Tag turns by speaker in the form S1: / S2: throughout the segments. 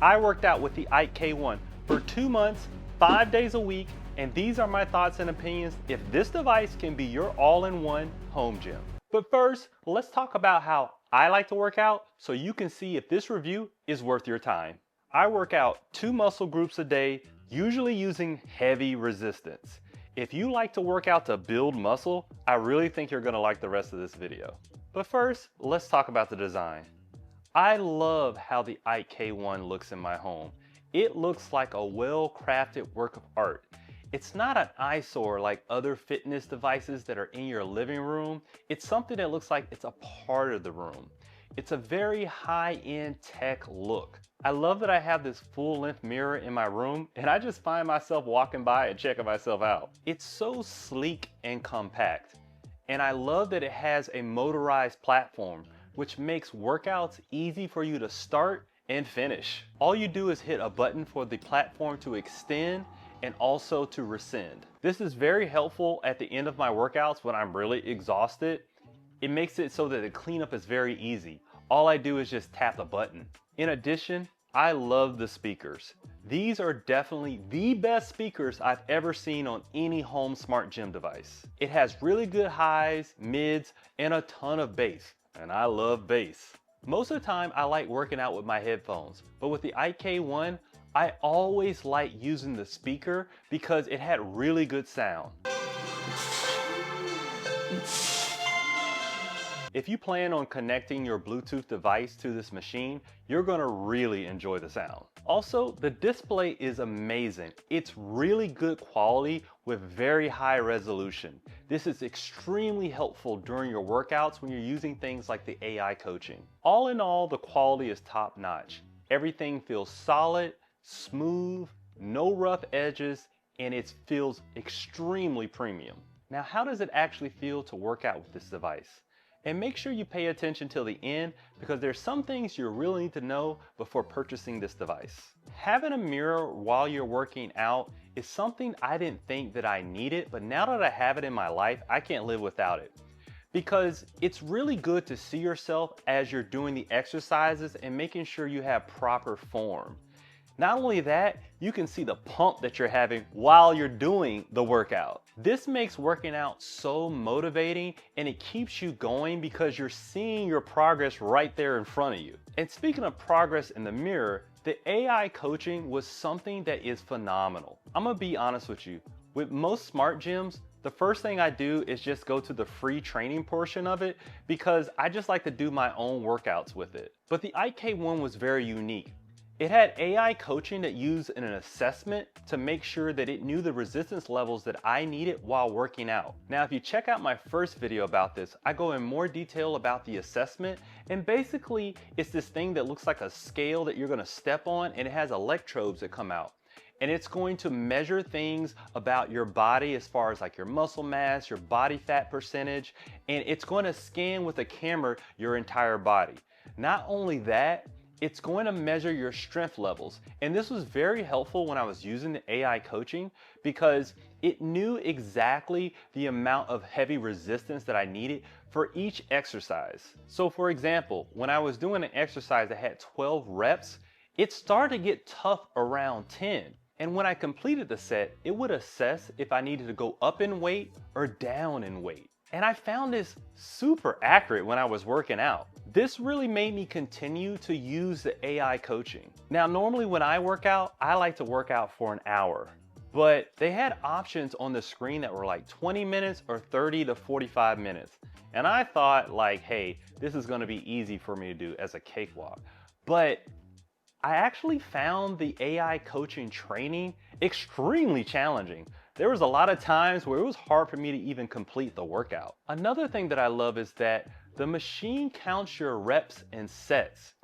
S1: I worked out with the AEKE K1 for 2 months, 5 days a week, and these are my thoughts and opinions if this device can be your all-in-one home gym. But first, let's talk about how I like to work out so you can see if this review is worth your time. I work out 2 muscle groups a day, usually using heavy resistance. If you like to work out to build muscle, I really think you're gonna like the rest of this video. But first, let's talk about the design. I love how the AEKE K1 looks in my home. It looks like a well-crafted work of art. It's not an eyesore like other fitness devices that are in your living room. It's something that looks like it's a part of the room. It's a very high-end tech look. I love that I have this full-length mirror in my room, and I just find myself walking by and checking myself out. It's so sleek and compact. And I love that it has a motorized platform, which makes workouts easy for you to start and finish. All you do is hit a button for the platform to extend and also to rescind. This is very helpful at the end of my workouts when I'm really exhausted. It makes it so that the cleanup is very easy. All I do is just tap a button. In addition, I love the speakers. These are definitely the best speakers I've ever seen on any home smart gym device. It has really good highs, mids, and a ton of bass. And I love bass. Most of the time I like working out with my headphones, but with the AEKE K1, I always like using the speaker because it had really good sound. If you plan on connecting your Bluetooth device to this machine, you're gonna really enjoy the sound. Also, the display is amazing. It's really good quality with very high resolution. This is extremely helpful during your workouts when you're using things like the AI coaching. All in all, the quality is top notch. Everything feels solid, smooth, no rough edges, and it feels extremely premium. Now, how does it actually feel to work out with this device? And make sure you pay attention till the end because there's some things you really need to know before purchasing this device. Having a mirror while you're working out is something I didn't think that I needed, but now that I have it in my life, I can't live without it. Because it's really good to see yourself as you're doing the exercises and making sure you have proper form. Not only that, you can see the pump that you're having while you're doing the workout. This makes working out so motivating and it keeps you going because you're seeing your progress right there in front of you. And speaking of progress in the mirror, the AI coaching was something that is phenomenal. I'm gonna be honest with you. With most smart gyms, the first thing I do is just go to the free training portion of it because I just like to do my own workouts with it. But the AEKE K1 was very unique. It had AI coaching that used an assessment to make sure that it knew the resistance levels that I needed while working out. Now, if you check out my first video about this, I go in more detail about the assessment, and basically it's this thing that looks like a scale that you're gonna step on, and it has electrodes that come out. And it's going to measure things about your body as far as like your muscle mass, your body fat percentage, and it's going to scan with a camera your entire body. Not only that, it's going to measure your strength levels. And this was very helpful when I was using the AI coaching because it knew exactly the amount of heavy resistance that I needed for each exercise. So for example, when I was doing an exercise that had 12 reps, it started to get tough around 10. And when I completed the set, it would assess if I needed to go up in weight or down in weight. And I found this super accurate when I was working out. This really made me continue to use the AI coaching. Now, normally when I work out, I like to work out for an hour, but they had options on the screen that were like 20 minutes or 30 to 45 minutes. And I thought like, hey, this is gonna be easy for me to do as a cakewalk. But I actually found the AI coaching training extremely challenging. There was a lot of times where it was hard for me to even complete the workout. Another thing that I love is that the machine counts your reps and sets.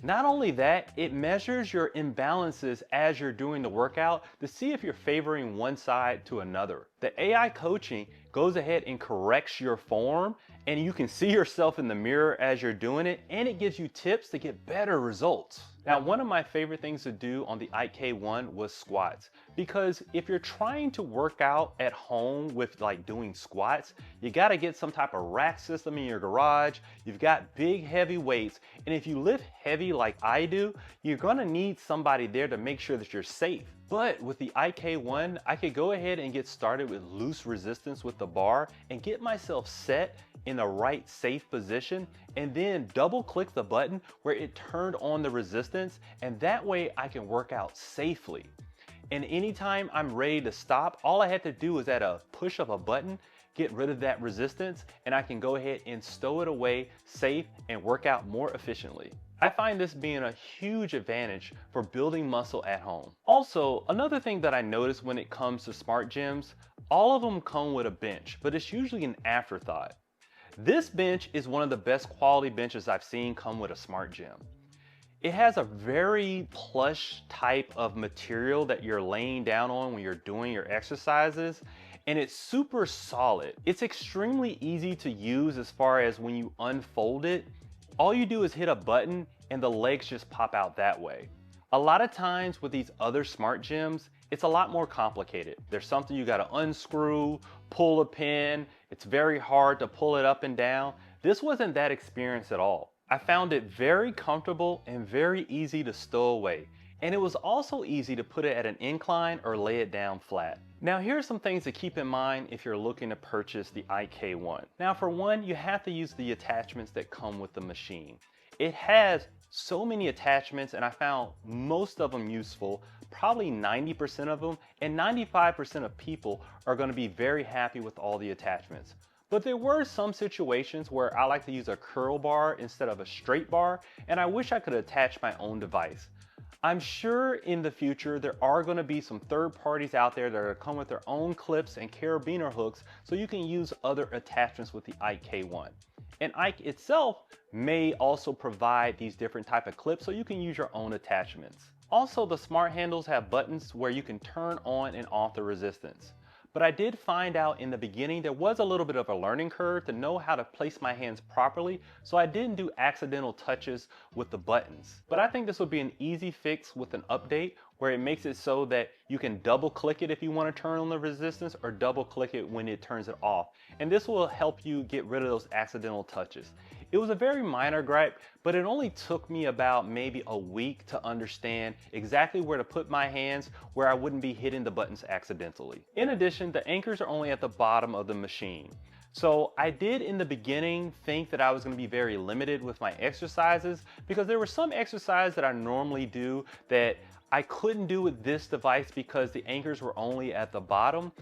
S1: Not only that, it measures your imbalances as you're doing the workout to see if you're favoring one side to another. The AI coaching goes ahead and corrects your form, and you can see yourself in the mirror as you're doing it, and it gives you tips to get better results. Now, one of my favorite things to do on the AEKE K1 was squats, because if you're trying to work out at home with like doing squats, you got to get some type of rack system in your garage. You've got big heavy weights, and if you lift heavy like I do, you're gonna need somebody there to make sure that you're safe. But with the AEKE K1, I could go ahead and get started with loose resistance with the bar and get myself set in the right safe position, and then double click the button where it turned on the resistance, and that way I can work out safely. And anytime I'm ready to stop, all I had to do is at a push of a button, get rid of that resistance, and I can go ahead and stow it away safe and work out more efficiently. I find this being a huge advantage for building muscle at home. Also, another thing that I noticed when it comes to smart gyms, all of them come with a bench, but it's usually an afterthought. This bench is one of the best quality benches I've seen come with a smart gym. It has a very plush type of material that you're laying down on when you're doing your exercises, and it's super solid. It's extremely easy to use as far as when you unfold it. All you do is hit a button and the legs just pop out that way. A lot of times with these other smart gyms, it's a lot more complicated. There's something you gotta unscrew, pull a pin. It's very hard to pull it up and down. This wasn't that experience at all. I found it very comfortable and very easy to stow away. And it was also easy to put it at an incline or lay it down flat. Now here are some things to keep in mind if you're looking to purchase the AEKE K1. Now for one, you have to use the attachments that come with the machine. It has so many attachments, and I found most of them useful, probably 90% of them, and 95% of people are going to be very happy with all the attachments. But there were some situations where I like to use a curl bar instead of a straight bar, and I wish I could attach my own device. I'm sure in the future there are going to be some third parties out there that are going to come with their own clips and carabiner hooks so you can use other attachments with the AEKE K1. And AEKE itself may also provide these different type of clips so you can use your own attachments. Also, the smart handles have buttons where you can turn on and off the resistance. But I did find out in the beginning there was a little bit of a learning curve to know how to place my hands properly, so I didn't do accidental touches with the buttons. But I think this would be an easy fix with an update where it makes it so that you can double click it if you want to turn on the resistance, or double click it when it turns it off. And this will help you get rid of those accidental touches. It was a very minor gripe, but it only took me about maybe a week to understand exactly where to put my hands where I wouldn't be hitting the buttons accidentally. In addition, the anchors are only at the bottom of the machine. So I did in the beginning think that I was going to be very limited with my exercises, because there were some exercises that I normally do that I couldn't do with this device because the anchors were only at the bottom.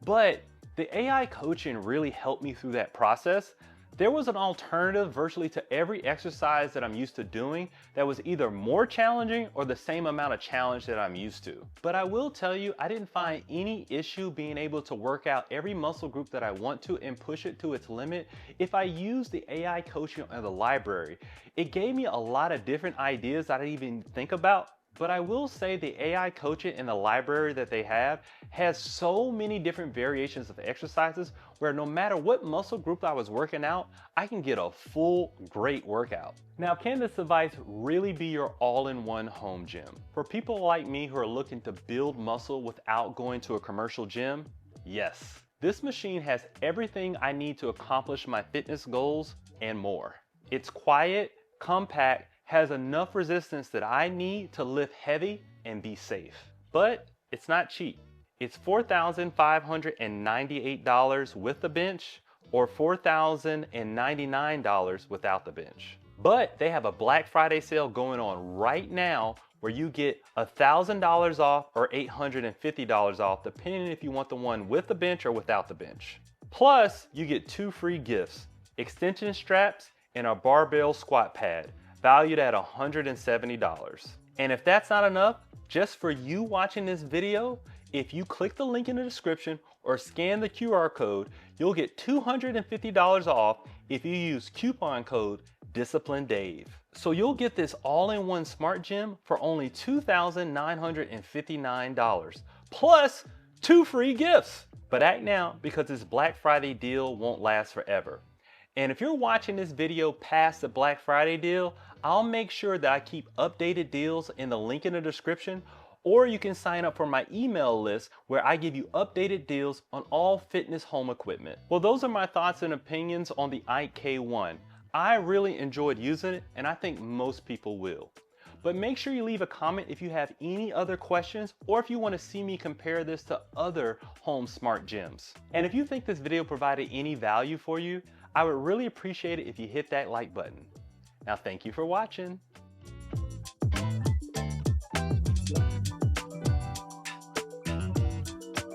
S1: But the AI coaching really helped me through that process. There was an alternative virtually to every exercise that I'm used to doing that was either more challenging or the same amount of challenge that I'm used to. But I will tell you, I didn't find any issue being able to work out every muscle group that I want to and push it to its limit if I use the AI coaching in the library. It gave me a lot of different ideas that I didn't even think about. But I will say the AI coaching in the library that they have has so many different variations of exercises where no matter what muscle group I was working out, I can get a full, great workout. Now, can this device really be your all-in-one home gym? For people like me who are looking to build muscle without going to a commercial gym, yes. This machine has everything I need to accomplish my fitness goals and more. It's quiet, compact, has enough resistance that I need to lift heavy and be safe. But it's not cheap. It's $4,598 with the bench, or $4,099 without the bench. But they have a Black Friday sale going on right now where you get $1,000 off or $850 off, depending if you want the one with the bench or without the bench. Plus, you get 2 free gifts: extension straps and a barbell squat pad, valued at $170. And if that's not enough, just for you watching this video, if you click the link in the description or scan the QR code, you'll get $250 off if you use coupon code Disciplinedave. So you'll get this all-in-one smart gym for only $2,959, plus 2 free gifts. But act now, because this Black Friday deal won't last forever. And if you're watching this video past the Black Friday deal, I'll make sure that I keep updated deals in the link in the description, or you can sign up for my email list where I give you updated deals on all fitness home equipment. Well, those are my thoughts and opinions on the AEKE K1. I really enjoyed using it, and I think most people will. But make sure you leave a comment if you have any other questions, or if you want to see me compare this to other home smart gyms. And if you think this video provided any value for you, I would really appreciate it if you hit that like button. Now, thank you for watching.